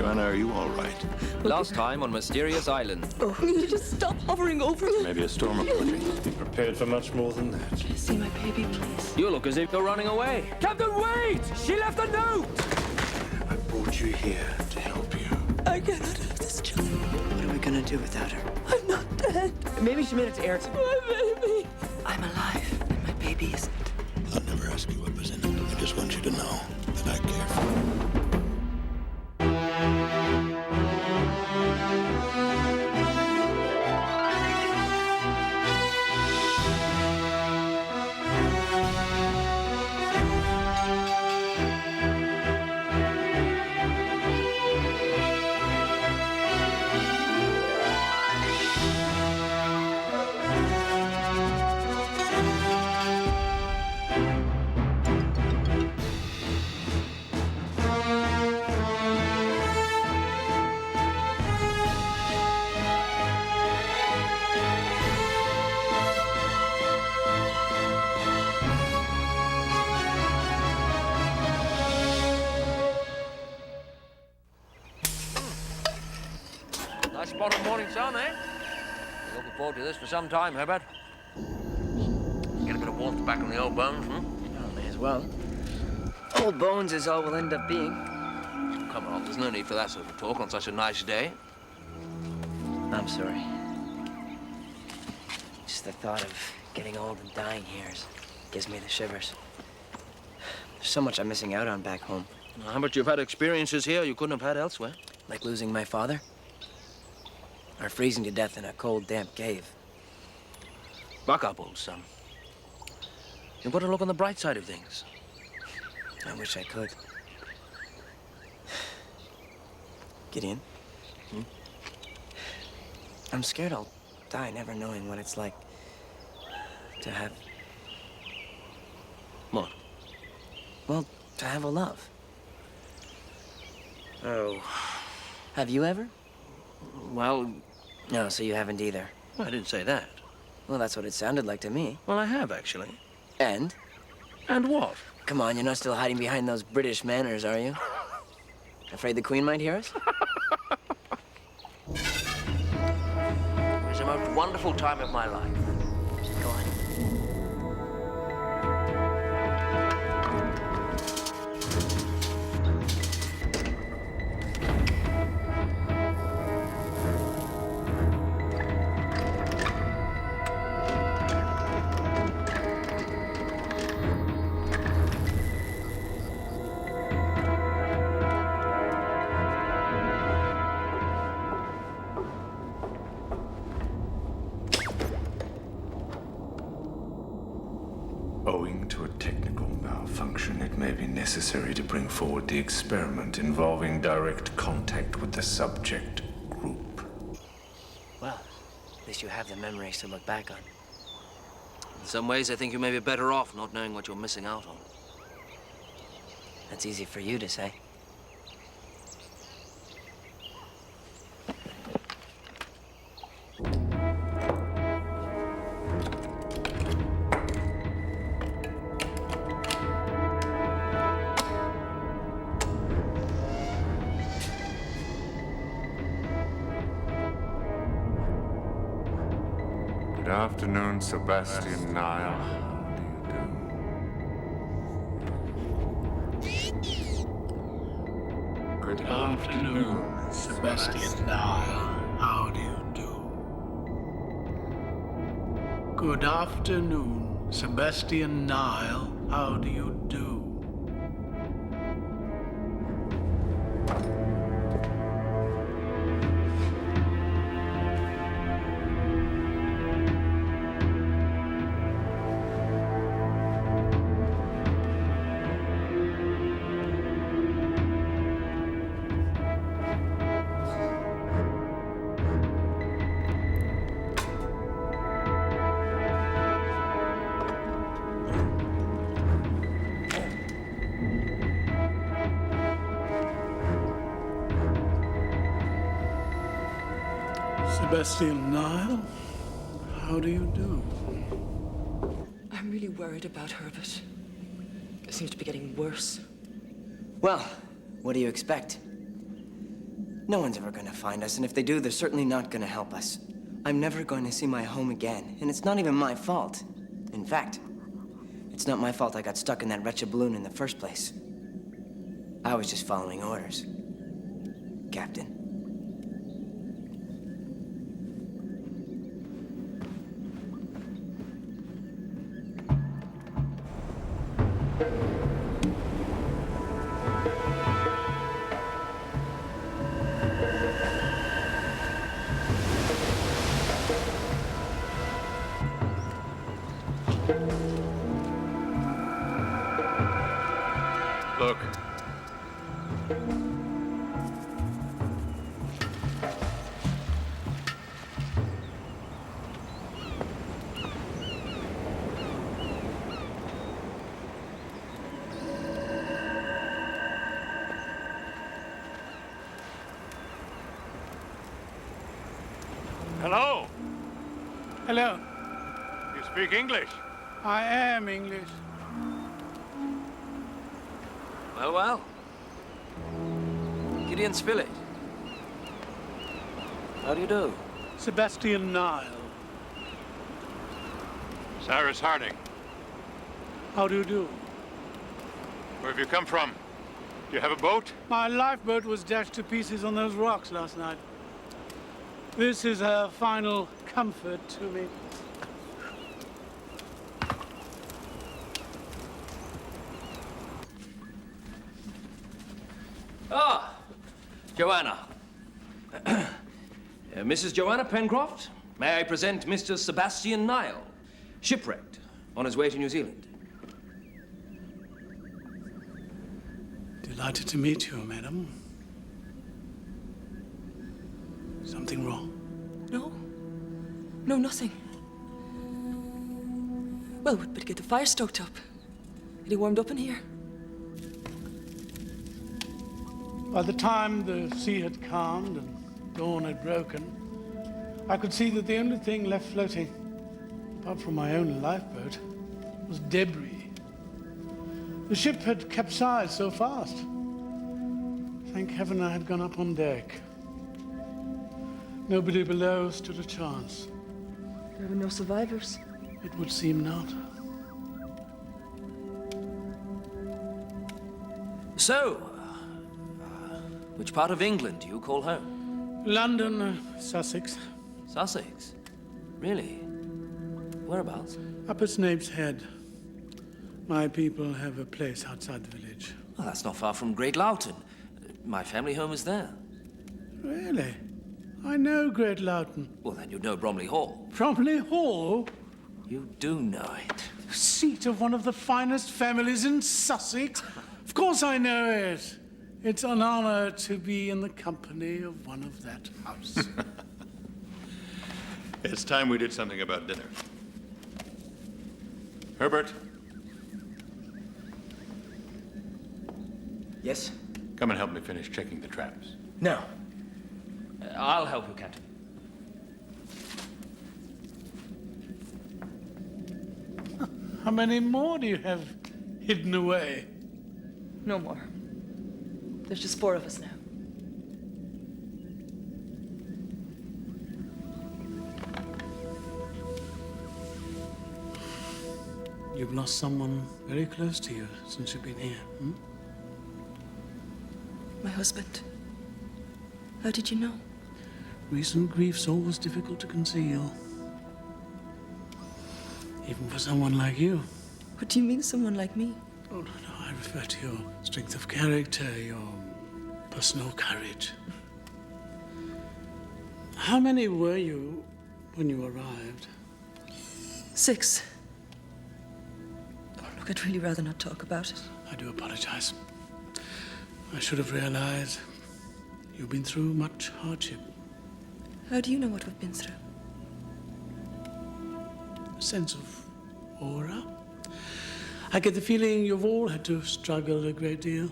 Joanna, are you all right? Last time on Mysterious Island. Oh, you just stop hovering over me. Maybe a storm approaching. Be prepared for much more than that. See my baby, please. You look as if you're running away. Captain, wait! She left a note! I brought you here to help you. I cannot have this child. What are we gonna do without her? I'm not dead. Maybe she made it to Ayrton. My baby. I'm alive, and my baby isn't. I'll never ask you what was in it. I just want you to know that I care for you. Nice spot of morning sun, eh? Been looking forward to this for some time, Herbert. Get a bit of warmth back on the old bones, Oh, may as well. Old bones is all we'll end up being. Come on, there's no need for that sort of talk on such a nice day. I'm sorry. Just the thought of getting old and dying here gives me the shivers. There's so much I'm missing out on back home. How much you've had experiences here you couldn't have had elsewhere? Like losing my father? Or freezing to death in a cold, damp cave. Buck up, old son. You've got to look on the bright side of things. I wish I could. Gideon? I'm scared I'll die never knowing what it's like to have... What? Well, to have a love. Oh. Have you ever? Well, No, so you haven't either. I didn't say that. Well, that's what it sounded like to me. Well, I have, actually. And? And what? Come on, you're not still hiding behind those British manners, are you? Afraid the Queen might hear us? It was the most wonderful time of my life. Go on. Owing to a technical malfunction, it may be necessary to bring forward the experiment involving direct contact with the subject group. Well, at least you have the memories to look back on. In some ways, I think you may be better off not knowing what you're missing out on. That's easy for you to say. Good afternoon, Sebastian Nile. Good afternoon, Sebastian Nile. How do you do? Good afternoon, Sebastian Nile. How do you do? Sebastian Nile, how do you do? I'm really worried about Herbert. It seems to be getting worse. Well, what do you expect? No one's ever gonna find us, and if they do, they're certainly not gonna help us. I'm never going to see my home again, and it's not even my fault. In fact, it's not my fault I got stuck in that wretched balloon in the first place. I was just following orders, Captain. Look. Hello. Hello. You speak English? I am English. Well, well. Gideon Spilett. How do you do? Sebastian Nile. Cyrus Harding. How do you do? Where have you come from? Do you have a boat? My lifeboat was dashed to pieces on those rocks last night. This is a final comfort to me. Ah, Joanna. Mrs. Joanna Pencroft, may I present Mr. Sebastian Nile, shipwrecked on his way to New Zealand. Delighted to meet you, madam. Something wrong? No. No, nothing. Well, we'd better get the fire stoked up. Get it warmed up in here. By the time the sea had calmed and dawn had broken, I could see that the only thing left floating, apart from my own lifeboat, was debris. The ship had capsized so fast. Thank heaven I had gone up on deck. Nobody below stood a chance. There were no survivors. It would seem not. So, which part of England do you call home? London, Sussex. Sussex? Really? Whereabouts? Up at Snape's Head. My people have a place outside the village. Well, that's not far from Great Loughton. My family home is there. Really? I know Great Loughton. Well, then you know Bromley Hall. Bromley Hall? You do know it. Seat of one of the finest families in Sussex? Of course I know it. It's an honor to be in the company of one of that house. It's time we did something about dinner. Herbert, Yes? come and help me finish checking the traps. No. I'll help you, Captain. How many more do you have hidden away? No more. There's just 4 of us now. You've lost someone very close to you since you've been here, hmm? My husband. How did you know? Recent grief's always difficult to conceal. Even for someone like you. What do you mean, someone like me? Oh, no, I refer to your strength of character, your personal courage. How many were you when you arrived? 6. Oh, look, I'd really rather not talk about it. I do apologize. I should have realized you've been through much hardship. How do you know what we've been through? A sense of aura. I get the feeling you've all had to struggle a great deal.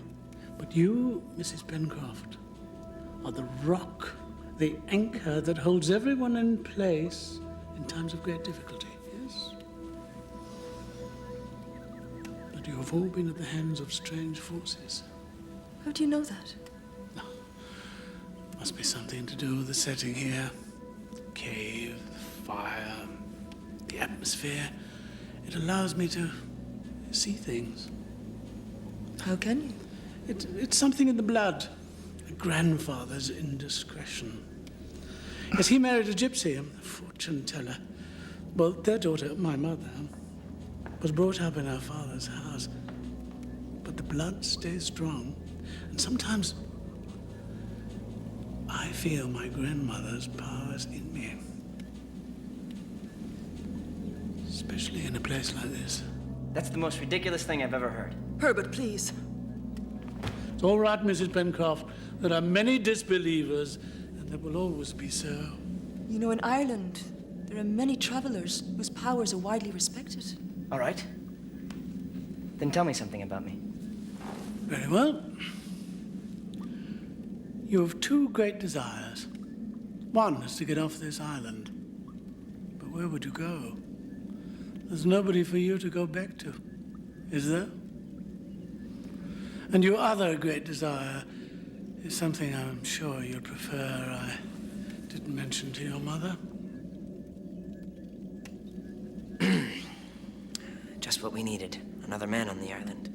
But you, Mrs. Pencroft, are the rock, the anchor that holds everyone in place in times of great difficulty, yes? But you have all been at the hands of strange forces. How do you know that? Must be something to do with the setting here. Cave, fire, the atmosphere. It allows me to see things. How can you? It's something in the blood. A grandfather's indiscretion. Yes, he married a gypsy, a fortune teller. Well, their daughter, my mother, was brought up in her father's house. But the blood stays strong. And sometimes I feel my grandmother's powers in me. Especially in a place like this. That's the most ridiculous thing I've ever heard. Herbert, please. It's all right, Mrs. Pencroft. There are many disbelievers, and there will always be so. You know, in Ireland, there are many travelers whose powers are widely respected. All right. Then tell me something about me. Very well. You have two great desires. One is to get off this island. But where would you go? There's nobody for you to go back to, is there? And your other great desire is something I'm sure you'd prefer I didn't mention to your mother. Just what we needed. Another man on the island.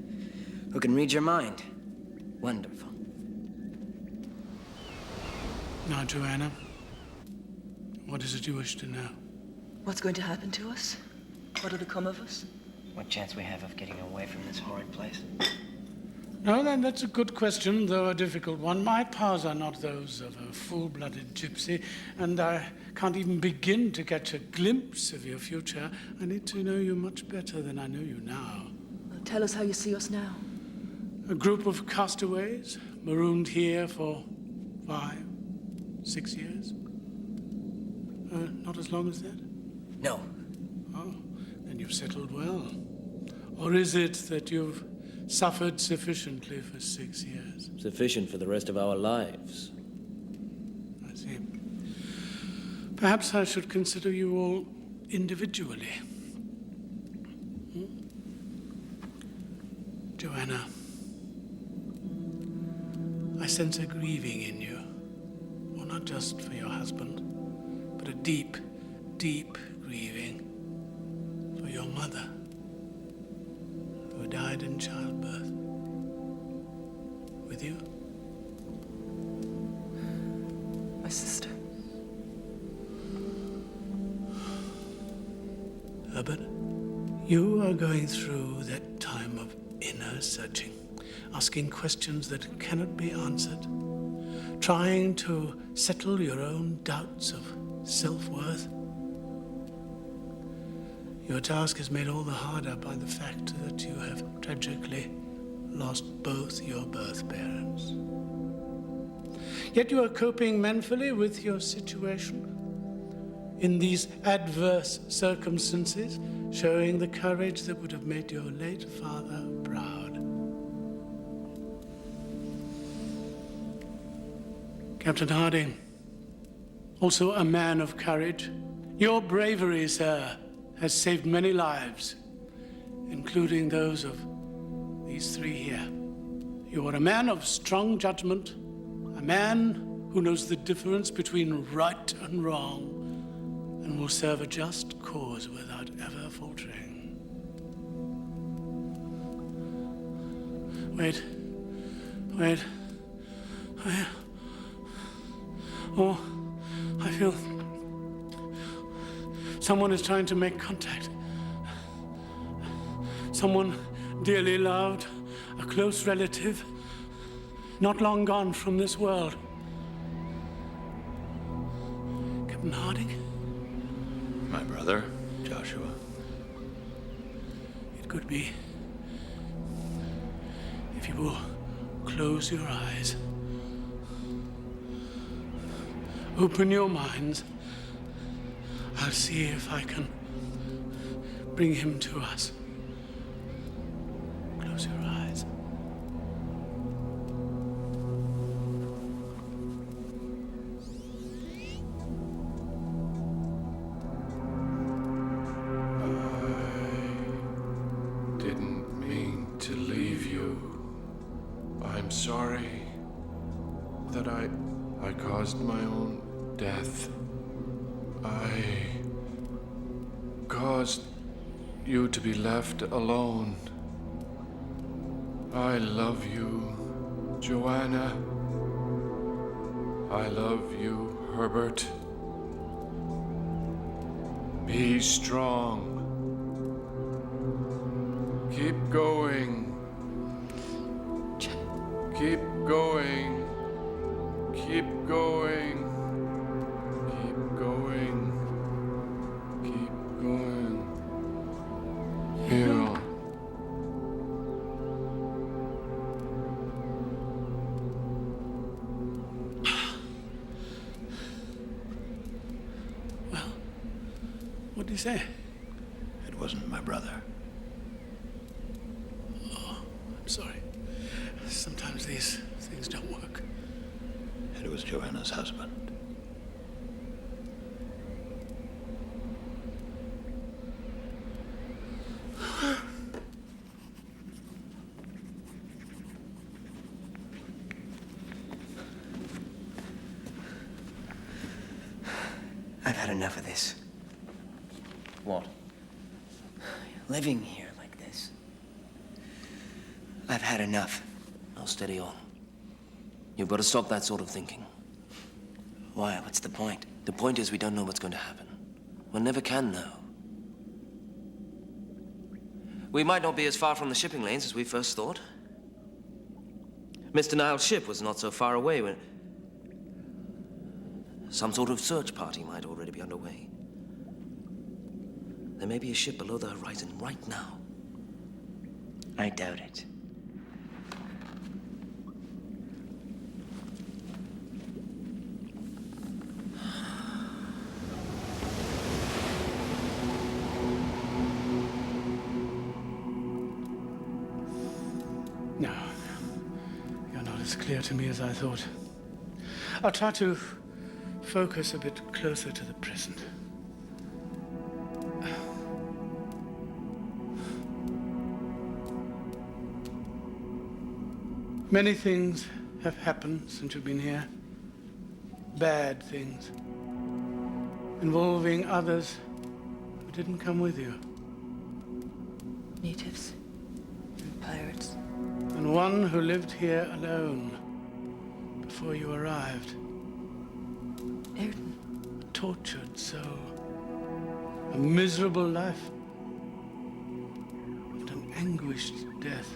Who can read your mind. Wonderful. Now, Joanna, what is it you wish to know? What's going to happen to us? What'll become of us? What chance we have of getting away from this horrid place? No, then that's a good question, though a difficult one. My powers are not those of a full-blooded gypsy, and I can't even begin to catch a glimpse of your future. I need to know you much better than I know you now. Well, tell us how you see us now. A group of castaways, marooned here for 5, 6 years? Not as long as that? No. Oh, then you've settled well. Or is it that you've suffered sufficiently for 6 years? Sufficient for the rest of our lives. I see. Perhaps I should consider you all individually. Joanna, I sense a grieving in you. Well, not just for your husband, but a deep, deep grieving for your mother, who died in childbirth. With you? My sister. Herbert, you are going through that time of inner searching, asking questions that cannot be answered, trying to settle your own doubts of self-worth. Your task is made all the harder by the fact that you have tragically lost both your birth parents. Yet you are coping manfully with your situation in these adverse circumstances, showing the courage that would have made your late father proud. Captain Harding, also a man of courage, your bravery, sir, has saved many lives, including those of these 3 here. You are a man of strong judgment, a man who knows the difference between right and wrong, and will serve a just cause without ever faltering. Wait. I feel someone is trying to make contact. Someone dearly loved, a close relative, not long gone from this world. Captain Harding? My brother, Joshua. It could be. If you will close your eyes, open your minds, I'll see if I can bring him to us. Close your eyes. Didn't mean to leave you. I'm sorry that I I caused my own death. I caused you to be left alone. I love you, Joanna. I love you, Herbert. Be strong. Keep going. Keep going. Keep going. Keep going. Keep going. Heal. Well, what did he say? It wasn't my brother. I'm sorry. Sometimes these things don't work. It was Joanna's husband. I've had enough of this. What? Living here like this. I've had enough. Now steady on. You've got to stop that sort of thinking. Why? What's the point? The point is we don't know what's going to happen. We never can know. We might not be as far from the shipping lanes as we first thought. Mr. Niles' ship was not so far away when... Some sort of search party might already be underway. There may be a ship below the horizon right now. I doubt it. No, you're not as clear to me as I thought. I'll try to focus a bit closer to the present. Many things have happened since you've been here. Bad things. Involving others who didn't come with you. Natives and pirates. And one who lived here alone before you arrived. Ayrton. Tortured soul. A miserable life. And an anguished death.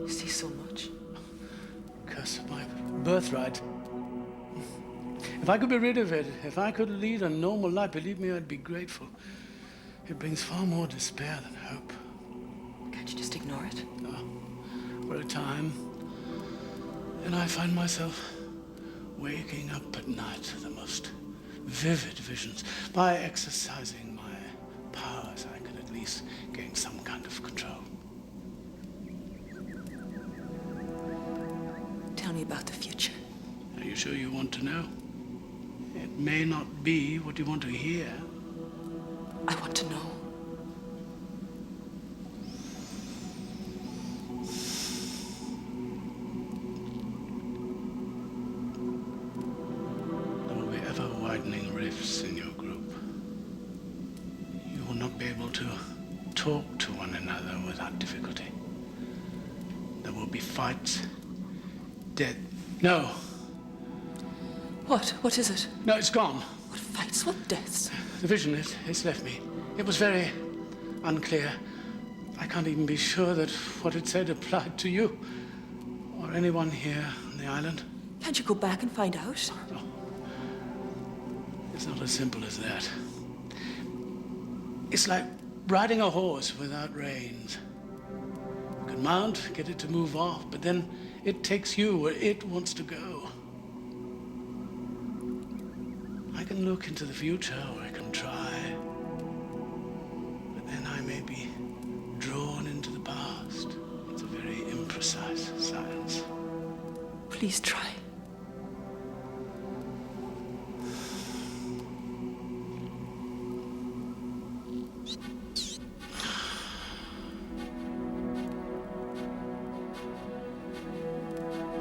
You see so much. Curse of my birthright. If I could be rid of it, if I could lead a normal life, believe me, I'd be grateful. It brings far more despair than hope. Can't you just ignore it? For a time. And I find myself waking up at night to the most vivid visions. By exercising my powers, I could at least gain some kind of control. Tell me about the future. Are you sure you want to know? It may not be what you want to hear. I want to know. There will be ever-widening rifts in your group. You will not be able to talk to one another without difficulty. There will be fights, death. No, What? What is it? no, it's gone. What fights? What deaths? The vision, it's left me. It was very unclear. I can't even be sure that what it said applied to you or anyone here on the island. Can't you go back and find out? No. It's not as simple as that. It's like riding a horse without reins. You can mount, get it to move off, but then it takes you where it wants to go. I can look into the future, or I can try. But then I may be drawn into the past. It's a very imprecise science. Please try.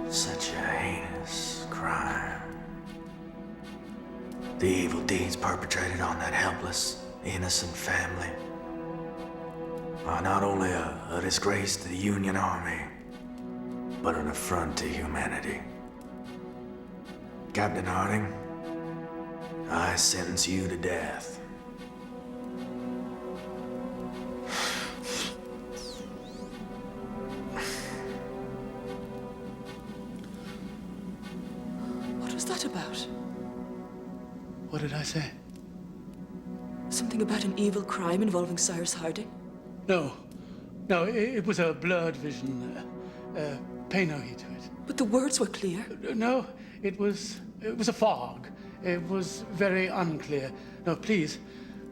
Such a heinous crime. The evil deeds perpetrated on that helpless, innocent family are not only a disgrace to the Union Army, but an affront to humanity. Captain Harding, I sentence you to death. What was that about? What did I say? Something about an evil crime involving Cyrus Harding? No. No, it was a blurred vision. Pay no heed to it. But the words were clear. No, it was a fog. It was very unclear. No, please,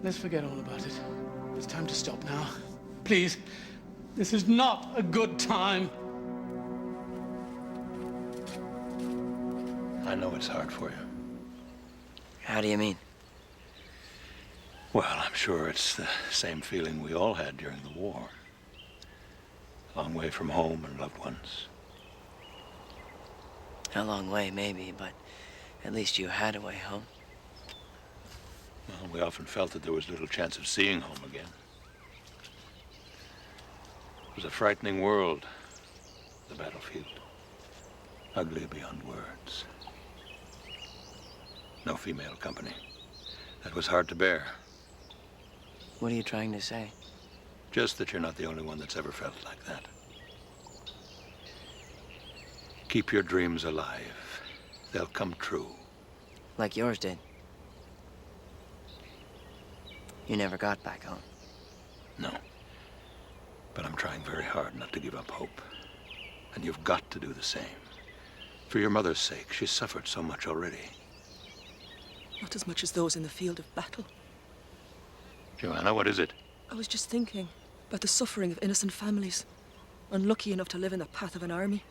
let's forget all about it. It's time to stop now. Please, this is not a good time. I know it's hard for you. How do you mean? Well, I'm sure it's the same feeling we all had during the war. A long way from home and loved ones. A long way, maybe, but at least you had a way home. Well, we often felt that there was little chance of seeing home again. It was a frightening world, the battlefield. Ugly beyond words. No female company. That was hard to bear. What are you trying to say? Just that you're not the only one that's ever felt like that. Keep your dreams alive. They'll come true. Like yours did. You never got back home. No. But I'm trying very hard not to give up hope. And you've got to do the same. For your mother's sake, she's suffered so much already. Not as much as those in the field of battle. Joanna, what is it? I was just thinking about the suffering of innocent families, unlucky enough to live in the path of an army.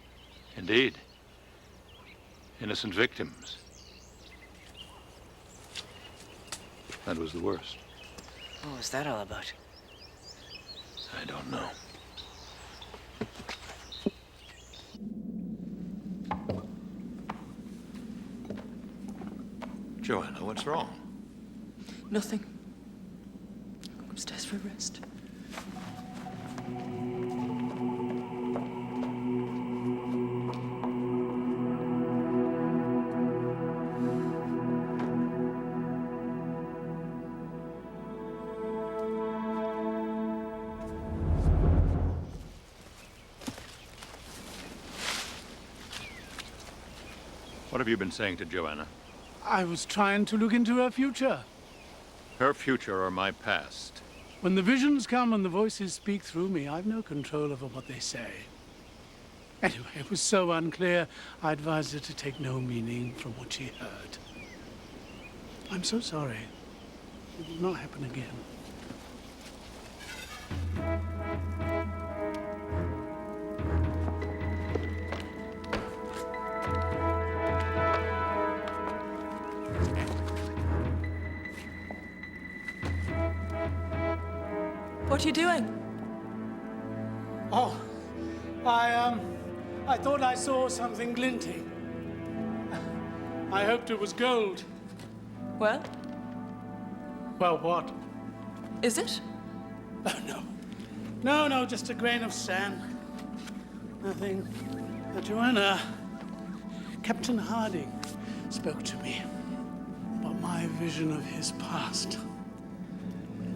Indeed. Innocent victims. That was the worst. What was that all about? I don't know. Joanna, what's wrong? Nothing. Go upstairs for a rest. What have you been saying to Joanna? I was trying to look into her future. Her future or my past? When the visions come and the voices speak through me, I've no control over what they say. Anyway, it was so unclear, I advised her to take no meaning from what she heard. I'm so sorry. It will not happen again. What are you doing? Oh, I thought I saw something glinting. I hoped it was gold. Well, Well, what? is it? Oh, no. No, just a grain of sand. Nothing. Joanna, Captain Harding spoke to me about my vision of his past.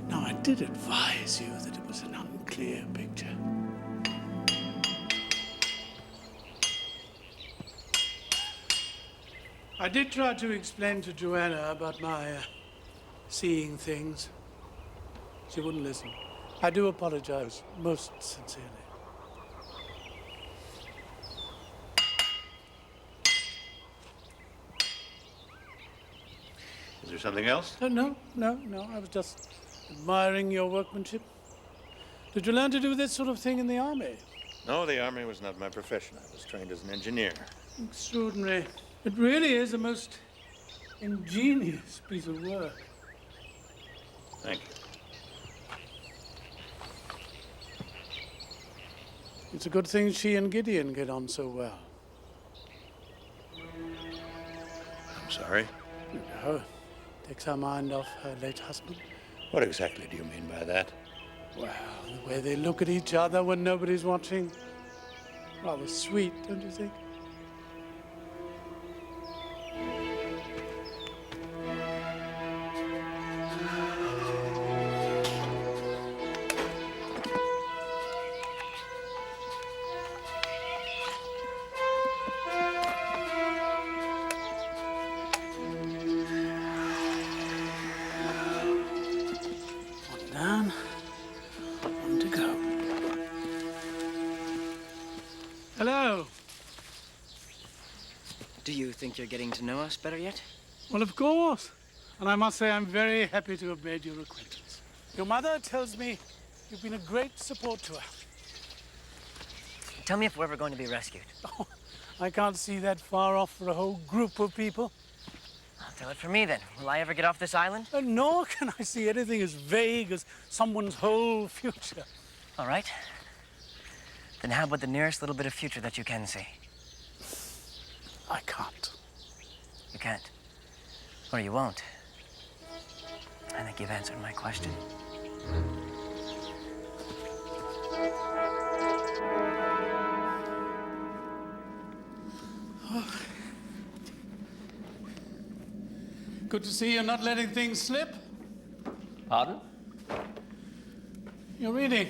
Now, I did advise you that it was an unclear picture. I did try to explain to Joanna about my seeing things. She wouldn't listen. I do apologize, most sincerely. Is there something else? No. I was just admiring your workmanship. Did you learn to do this sort of thing in the army? No, the army was not my profession. I was trained as an engineer. Extraordinary. It really is a most ingenious piece of work. Thank you. It's a good thing she and Gideon get on so well. I'm sorry. No, takes her mind off her late husband. What exactly do you mean by that? Well, the way they look at each other when nobody's watching. Rather sweet, don't you think? One down, one to go. Hello. Do you think you're getting to know us better yet? Well, of course. And I must say I'm very happy to have made your acquaintance. Your mother tells me you've been a great support to her. Tell me if we're ever going to be rescued. Oh, I can't see that far off for a whole group of people. I'll tell it for me then. Will I ever get off this island? Nor can I see anything as vague as someone's whole future. All right. Then how about the nearest little bit of future that you can see? I can't. You can't. Or you won't. I think you've answered my question. Good to see you're not letting things slip. Pardon? You're reading.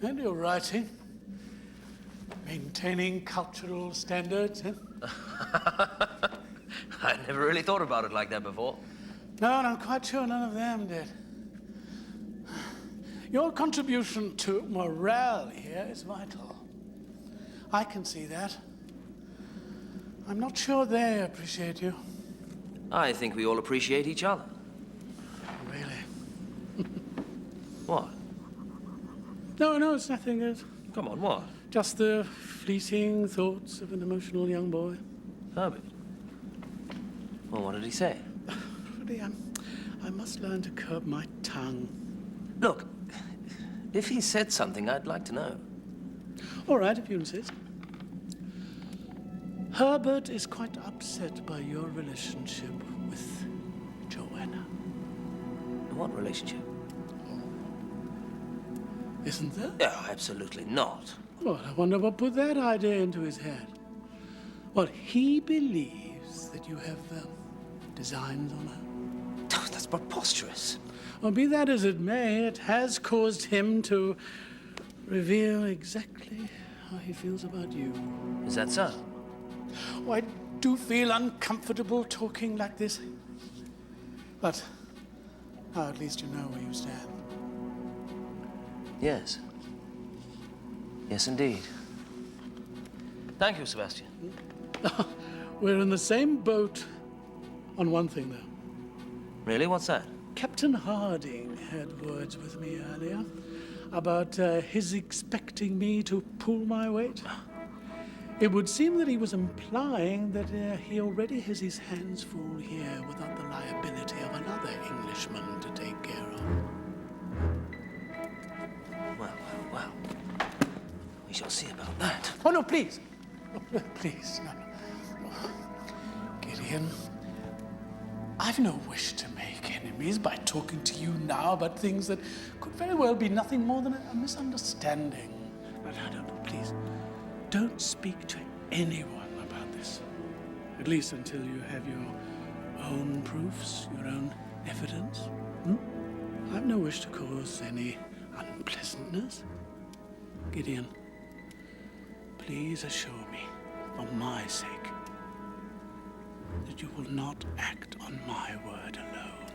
And you're writing. Maintaining cultural standards, eh? I never really thought about it like that before. No, and I'm quite sure none of them did. Your contribution to morale here is vital. I can see that. I'm not sure they appreciate you. I think we all appreciate each other. Really? What? No, it's nothing. It's Come on, what? just the fleeting thoughts of an emotional young boy. Habib. Well, what did he say? Really, I must learn to curb my tongue. Look, if he said something, I'd like to know. All right, if you insist. Herbert is quite upset by your relationship with Joanna. What relationship? Isn't there? Oh, absolutely not. Well, I wonder what put that idea into his head. Well, he believes that you have designs on her. Oh, that's preposterous. Well, be that as it may, it has caused him to reveal exactly how he feels about you. Is that so? Oh, I do feel uncomfortable talking like this. But now at least you know where you stand. Yes. Yes, indeed. Thank you, Sebastian. We're in the same boat on one thing, though. Really? What's that? Captain Harding had words with me earlier about his expecting me to pull my weight. It would seem that he was implying that he already has his hands full here without the liability of another Englishman to take care of. Well. We shall see about that. Oh, no, please. Oh, please, no. Gideon, I've no wish to make enemies by talking to you now about things that could very well be nothing more than a misunderstanding. No, please. Don't speak to anyone about this. At least until you have your own proofs, your own evidence. I've no wish to cause any unpleasantness. Gideon, please assure me, for my sake, that you will not act on my word alone.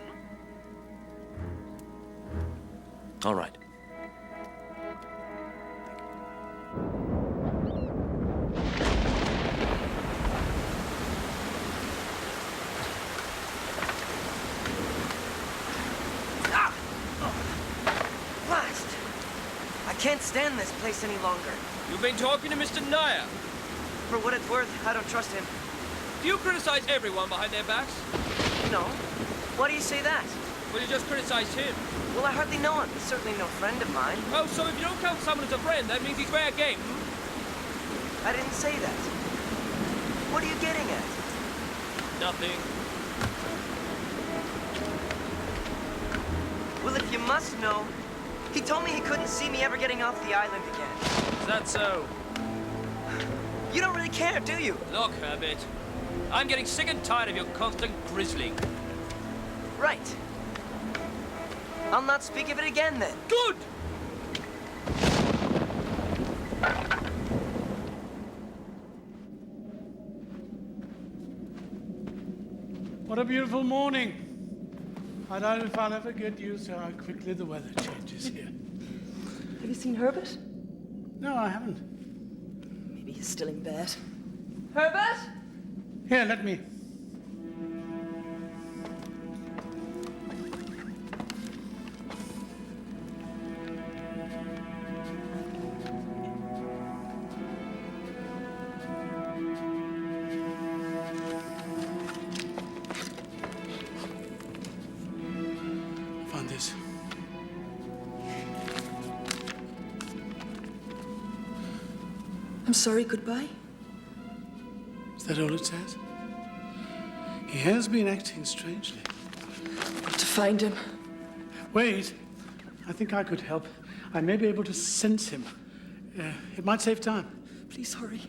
All right. Blast! I can't stand this place any longer. You've been talking to Mr. Nair. For what it's worth, I don't trust him. Do you criticize everyone behind their backs? No. Why do you say that? Well, you just criticized him. Well, I hardly know him. He's certainly no friend of mine. Oh, so if you don't count someone as a friend, that means he's fair game, hmm? I didn't say that. What are you getting at? Nothing. Well, if you must know, he told me he couldn't see me ever getting off the island again. Is that so? You don't really care, do you? Look, Habib. I'm getting sick and tired of your constant grizzling. Right. I'll not speak of it again, then. Good! What a beautiful morning. I doubt if I'll ever get used to how quickly the weather changes here. Have you seen Herbert? No, I haven't. Maybe he's still in bed. Herbert? Here, let me. Found this. I'm sorry, goodbye. Is that all it says? He has been acting strangely. Got to find him. Wait, I think I could help. I may be able to sense him. It might save time. Please hurry.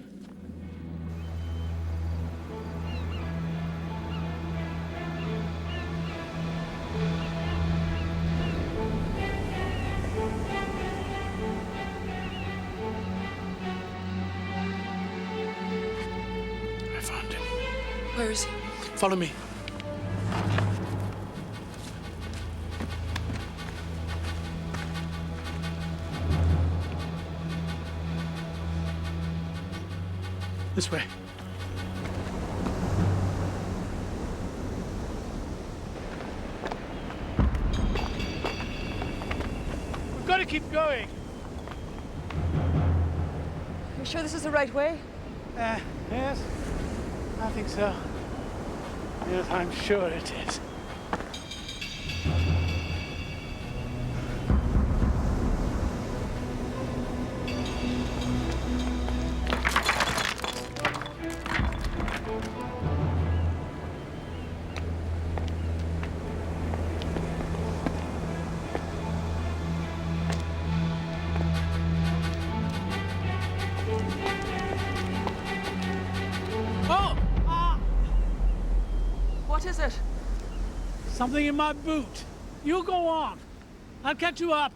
I found him. Where is he? Follow me. This way. We've got to keep going. You sure this is the right way? Yes, I think so. Yes, I'm sure it is. Oh! Ah! What is it? Something in my boot. You go on. I'll catch you up.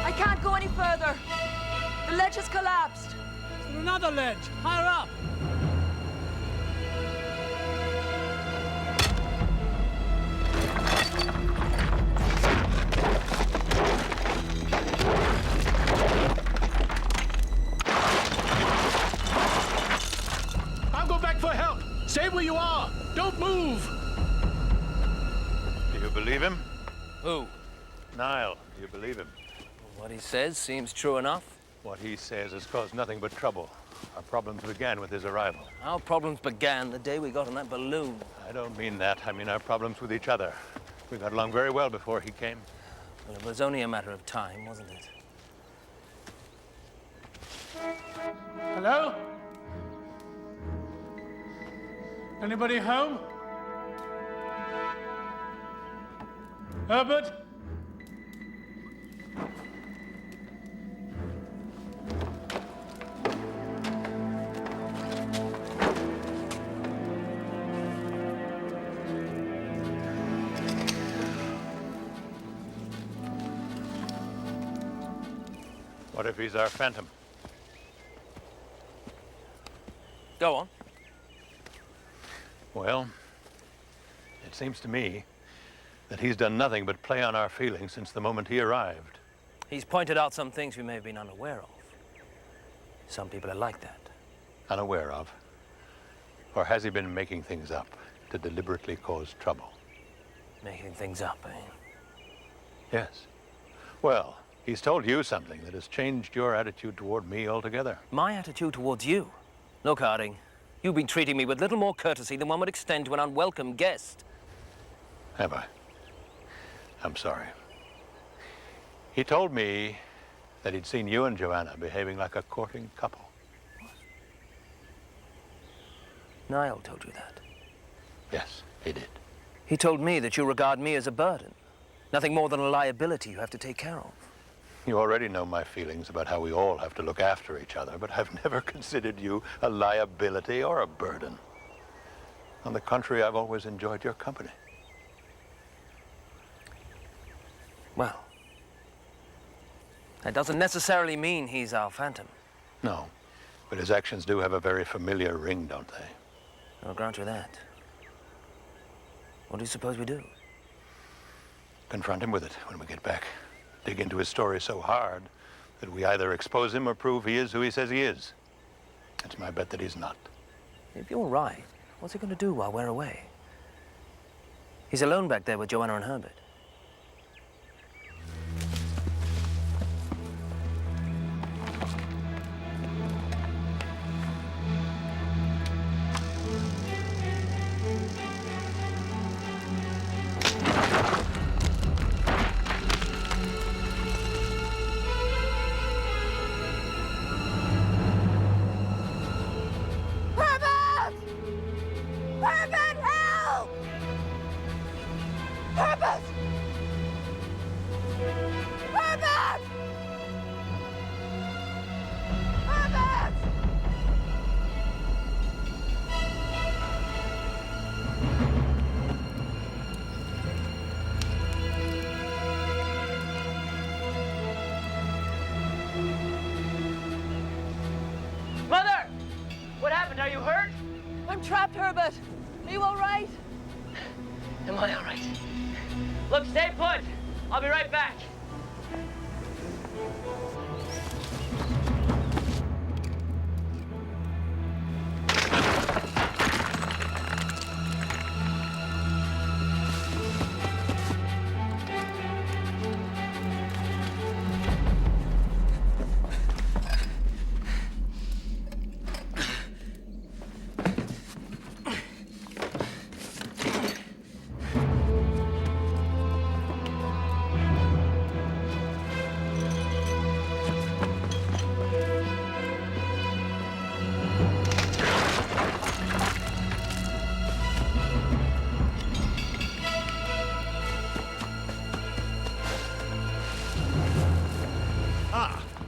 I can't go any further. The ledge has collapsed. There's another ledge, higher up. I'll go back for help. Stay where you are. Don't move. Do you believe him? Who? Niall, do you believe him? What he says seems true enough. What he says has caused nothing but trouble. Our problems began with his arrival. Our problems began the day we got on that balloon. I don't mean that. I mean our problems with each other. We got along very well before he came. Well, it was only a matter of time, wasn't it? Hello? Anybody home? Herbert? What if he's our phantom? Go on. Well, it seems to me that he's done nothing but play on our feelings since the moment he arrived. He's pointed out some things we may have been unaware of. Some people are like that. Unaware of? Or has he been making things up to deliberately cause trouble? Making things up, eh? Yes. Well, he's told you something that has changed your attitude toward me altogether. My attitude towards you? Look, Harding, You've been treating me with little more courtesy than one would extend to an unwelcome guest. Have I? I'm sorry. He told me that he'd seen you and Joanna behaving like a courting couple. Niall told you that? Yes, he did. He told me that you regard me as a burden. Nothing more than a liability you have to take care of. You already know my feelings about how we all have to look after each other, but I've never considered you a liability or a burden. On the contrary, I've always enjoyed your company. Well, that doesn't necessarily mean he's our phantom. No, but his actions do have a very familiar ring, don't they? I'll grant you that. What do you suppose we do? Confront him with it when we get back. Dig into his story so hard that we either expose him or prove he is who he says he is. It's my bet that he's not. If you're right, what's he going to do while we're away? He's alone back there with Joanna and Herbert. Mother! What happened? Are you hurt? I'm trapped, Herbert. Are you all right? Am I all right? Look, stay put. I'll be right back.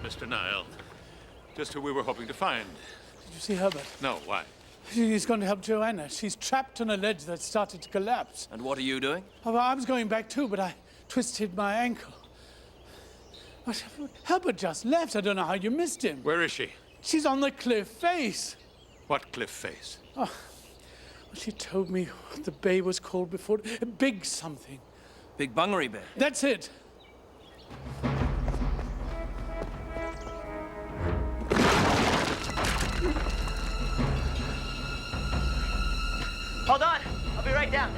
Mr. Niall. Just who we were hoping to find. Did you see Herbert? No, why? He's going to help Joanna. She's trapped on a ledge that started to collapse. And what are you doing? Oh, I was going back too, but I twisted my ankle. But Herbert just left. I don't know how you missed him. Where is she? She's on the cliff face. What cliff face? Oh, well, she told me what the bay was called before. Big something. Big Bungaree Bay. That's it. Hold on. I'll be right down.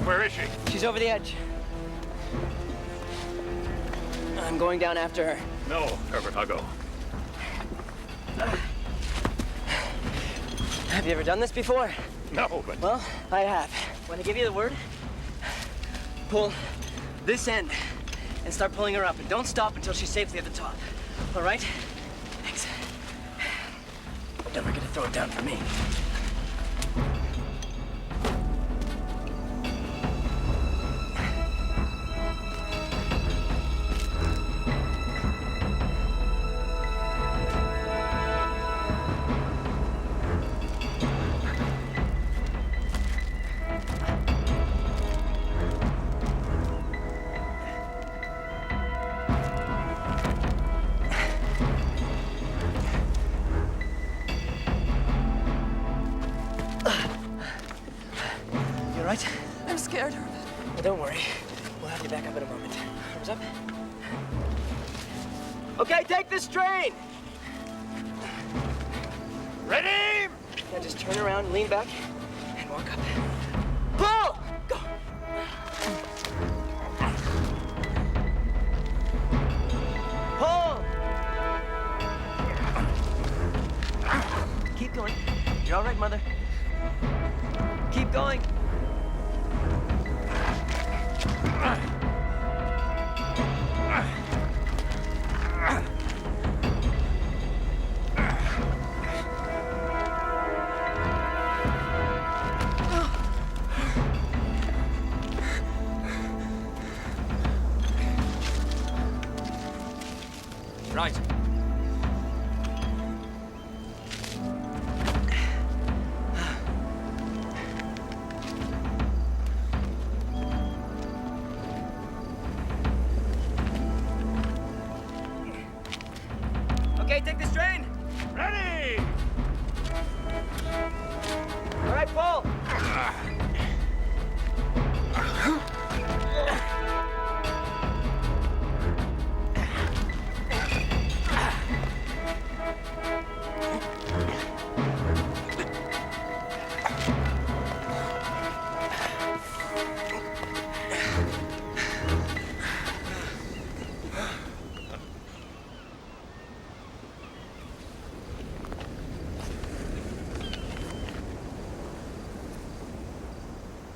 Where is she? She's over the edge. I'm going down after her. No, Herbert, I'll go. Have you ever done this before? No, but... Well, I have. When I give you the word, pull this end and start pulling her up. And don't stop until she's safely at the top. All right? Thanks. Don't forget to throw it down for me. I'm scared, Herbert. Well, don't worry. We'll have you back up in a moment. Arms up. Okay, take the strain. Ready? Now just turn around, lean back, and walk up. Pull! Go! Pull! Keep going. You're all right, Mother. Keep going. Right. Okay, take the strain. Ready! All right, pull.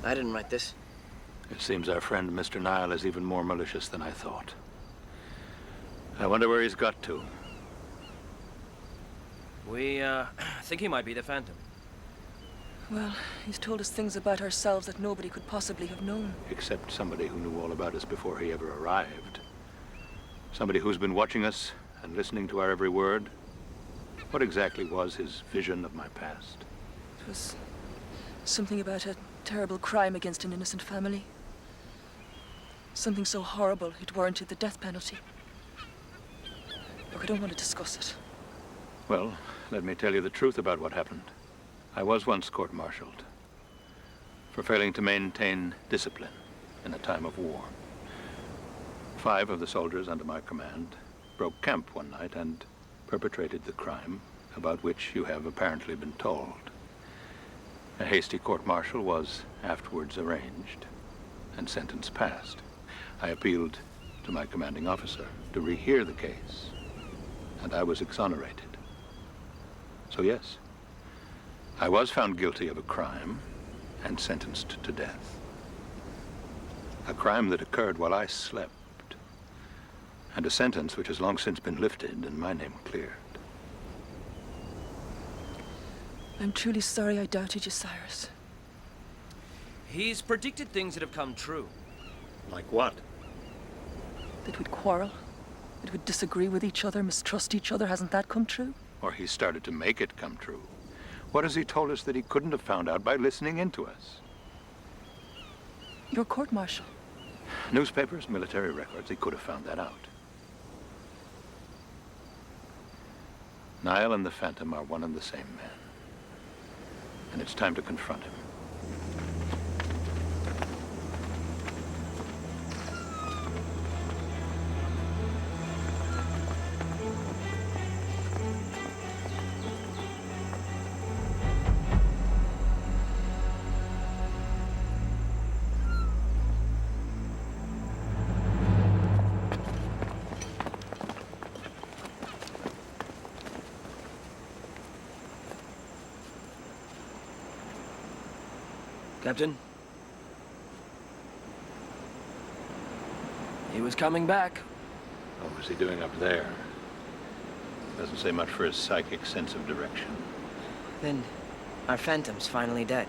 I didn't write this. It seems our friend Mr. Nile is even more malicious than I thought. I wonder where he's got to. We, think he might be the Phantom. Well, he's told us things about ourselves that nobody could possibly have known. Except somebody who knew all about us before he ever arrived. Somebody who's been watching us and listening to our every word. What exactly was his vision of my past? It was something about a terrible crime against an innocent family. Something so horrible it warranted the death penalty. Look, I don't want to discuss it. Well, let me tell you the truth about what happened. I was once court-martialed for failing to maintain discipline in a time of war. 5 of the soldiers under my command broke camp one night and perpetrated the crime about which you have apparently been told. A hasty court-martial was afterwards arranged and sentence passed. I appealed to my commanding officer to rehear the case, and I was exonerated. So yes, I was found guilty of a crime and sentenced to death. A crime that occurred while I slept, and a sentence which has long since been lifted and my name cleared. I'm truly sorry I doubted you, Cyrus. He's predicted things that have come true. Like what? That we'd quarrel, that we'd disagree with each other, mistrust each other. Hasn't that come true? Or he started to make it come true. What has he told us that he couldn't have found out by listening in to us? Your court-martial. Newspapers, military records, he could have found that out. Nile and the Phantom are one and the same man. And it's time to confront him. Captain? He was coming back. What was he doing up there? Doesn't say much for his psychic sense of direction. Then our Phantom's finally dead.